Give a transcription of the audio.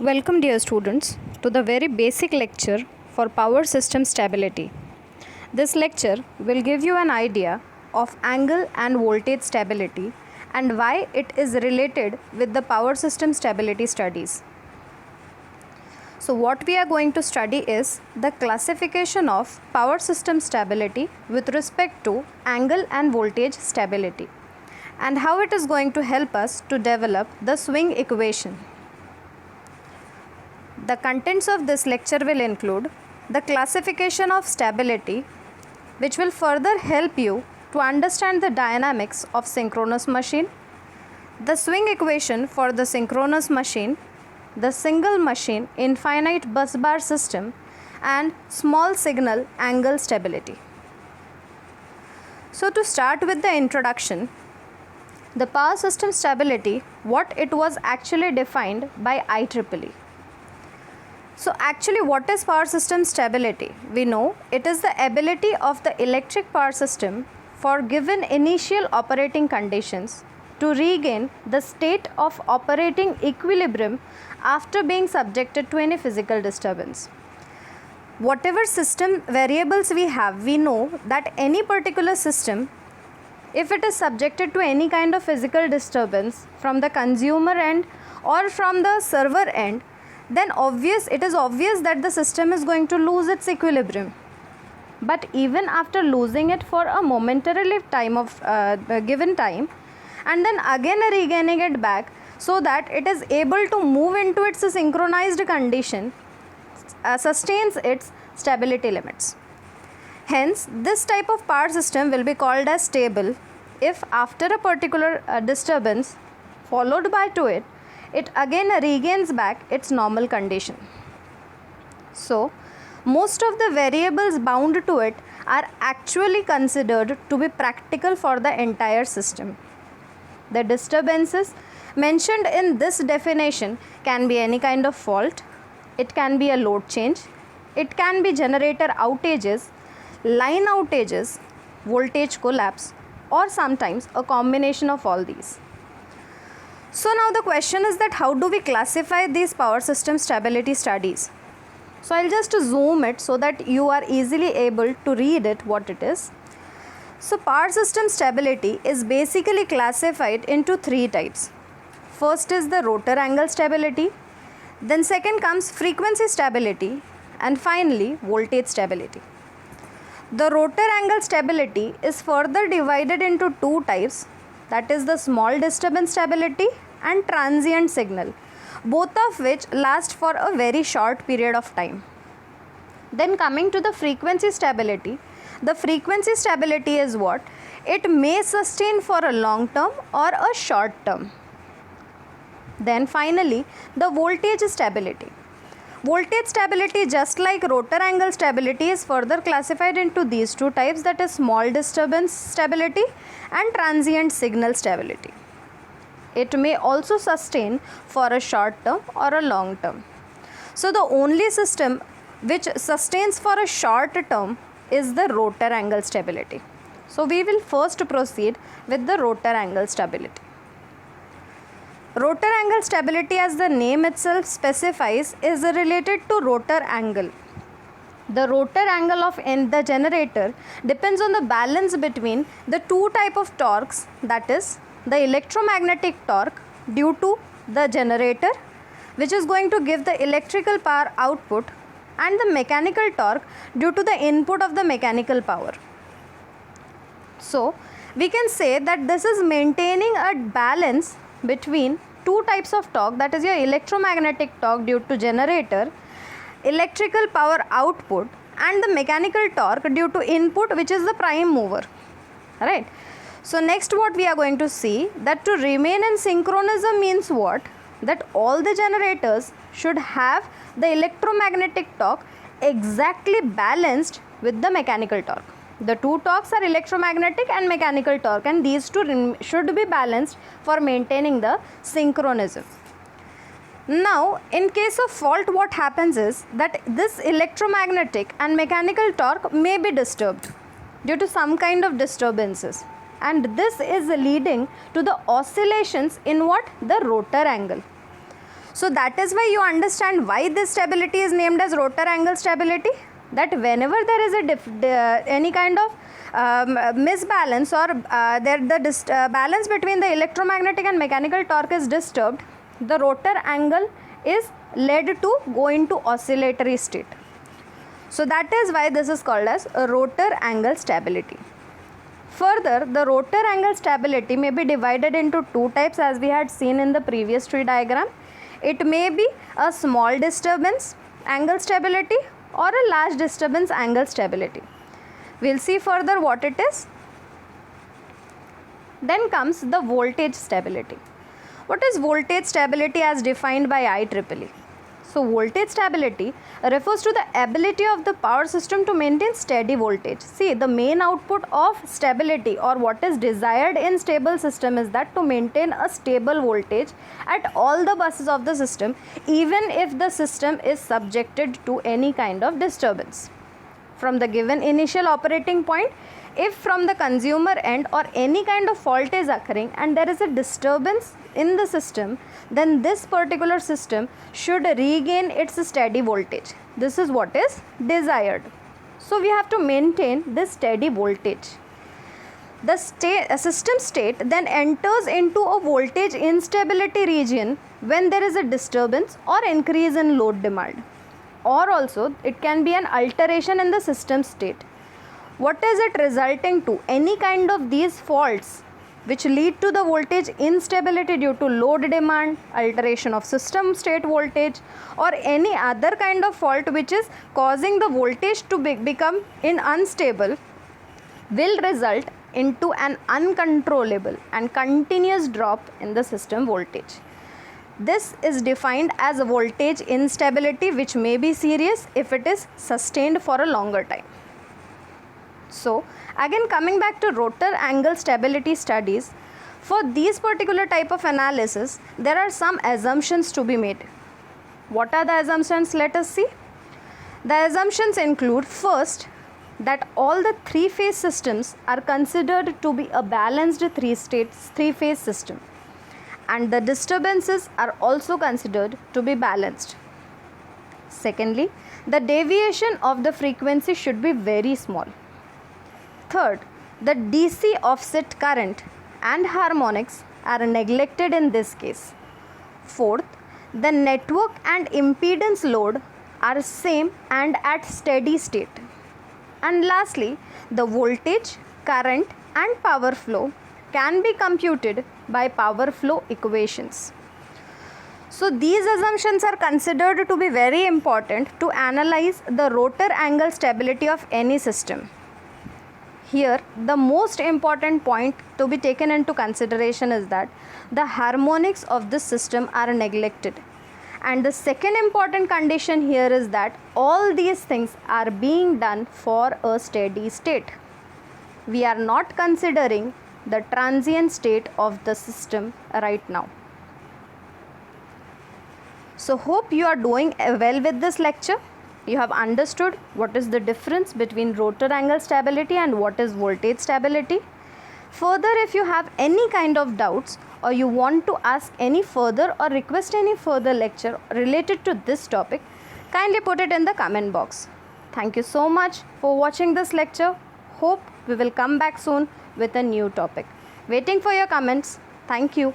Welcome, dear students, to the very basic lecture for power system stability. This lecture will give you an idea of angle and voltage stability and why it is related with the power system stability studies. So, what we are going to study is the classification of power system stability with respect to angle and voltage stability and how it is going to help us to develop the swing equation. The contents of this lecture will include the classification of stability, which will further help you to understand the dynamics of synchronous machine, the swing equation for the synchronous machine, the single machine infinite bus bar system, and small signal angle stability. So to start with the introduction, the power system stability, what it was actually defined by IEEE. So actually, what is power system stability? We know it is the ability of the electric power system for given initial operating conditions to regain the state of operating equilibrium after being subjected to any physical disturbance. Whatever system variables we have, we know that any particular system, if it is subjected to any kind of physical disturbance from the consumer end or from the server end, then it is obvious that the system is going to lose its equilibrium. But even after losing it for a momentarily given time and then again regaining it back so that it is able to move into its synchronized condition, sustains its stability limits. Hence, this type of power system will be called as stable if after a particular disturbance followed by it again regains back its normal condition. So, most of the variables bound to it are actually considered to be practical for the entire system. The disturbances mentioned in this definition can be any kind of fault, it can be a load change, it can be generator outages, line outages, voltage collapse, or sometimes a combination of all these. So now the question is that how do we classify these power system stability studies? So I'll just zoom it so that you are easily able to read it what it is. So power system stability is basically classified into three types. First is the rotor angle stability, then second comes frequency stability, and finally voltage stability. The rotor angle stability is further divided into two types, that is the small disturbance stability and transient signal, both of which last for a very short period of time. Then coming to the frequency stability, the frequency stability is what? It may sustain for a long term or a short term. Then finally, the voltage stability. Voltage stability, just like rotor angle stability, is further classified into these two types, that is small disturbance stability and transient signal stability. It may also sustain for a short term or a long term. So the only system which sustains for a short term is the rotor angle stability. So we will first proceed with the rotor angle stability. Rotor angle stability, as the name itself specifies, is related to rotor angle. The rotor angle of the generator depends on the balance between the two type of torques, that is the electromagnetic torque due to the generator, which is going to give the electrical power output, and the mechanical torque due to the input of the mechanical power. So we can say that this is maintaining a balance between two types of torque, that is your electromagnetic torque due to generator, electrical power output, and the mechanical torque due to input, which is the prime mover. Right. So next what we are going to see, that to remain in synchronism means what? That all the generators should have the electromagnetic torque exactly balanced with the mechanical torque. The two torques are electromagnetic and mechanical torque, and these two should be balanced for maintaining the synchronism. Now, in case of fault, what happens is that this electromagnetic and mechanical torque may be disturbed due to some kind of disturbances, and this is leading to the oscillations in what? The rotor angle. So that is why you understand why this stability is named as rotor angle stability, that whenever there is any kind of misbalance or the balance between the electromagnetic and mechanical torque is disturbed, the rotor angle is led to go into oscillatory state. So that is why this is called as a rotor angle stability. Further, the rotor angle stability may be divided into two types, as we had seen in the previous tree diagram. It may be a small disturbance angle stability or a large disturbance angle stability. We will see further what it is. Then comes the voltage stability. What is voltage stability as defined by IEEE? So voltage stability refers to the ability of the power system to maintain steady voltage. See, the main output of stability, or what is desired in stable system, is that to maintain a stable voltage at all the buses of the system, even if the system is subjected to any kind of disturbance. From the given initial operating point, if from the consumer end or any kind of fault is occurring and there is a disturbance in the system, then this particular system should regain its steady voltage. This is what is desired. So we have to maintain this steady voltage. The system state then enters into a voltage instability region when there is a disturbance or increase in load demand, or also it can be an alteration in the system state. What is it resulting to? Any kind of these faults which lead to the voltage instability due to load demand, alteration of system state voltage, or any other kind of fault which is causing the voltage to become unstable, will result into an uncontrollable and continuous drop in the system voltage. This is defined as a voltage instability, which may be serious if it is sustained for a longer time. So again, coming back to rotor angle stability studies, for these particular type of analysis, there are some assumptions to be made. What are the assumptions? Let us see. The assumptions include, first, that all the three-phase systems are considered to be a balanced three-phase system, and the disturbances are also considered to be balanced. Secondly, the deviation of the frequency should be very small. Third, the DC offset current and harmonics are neglected in this case. Fourth, the network and impedance load are same and at steady state. And lastly, the voltage, current and power flow can be computed by power flow equations. So these assumptions are considered to be very important to analyze the rotor angle stability of any system. Here, the most important point to be taken into consideration is that the harmonics of this system are neglected. And the second important condition here is that all these things are being done for a steady state. We are not considering the transient state of the system right now. So hope you are doing well with this lecture. You have understood what is the difference between rotor angle stability and what is voltage stability. Further, if you have any kind of doubts or you want to ask any further or request any further lecture related to this topic, kindly put it in the comment box. Thank you so much for watching this lecture. Hope we will come back soon with a new topic. Waiting for your comments. Thank you.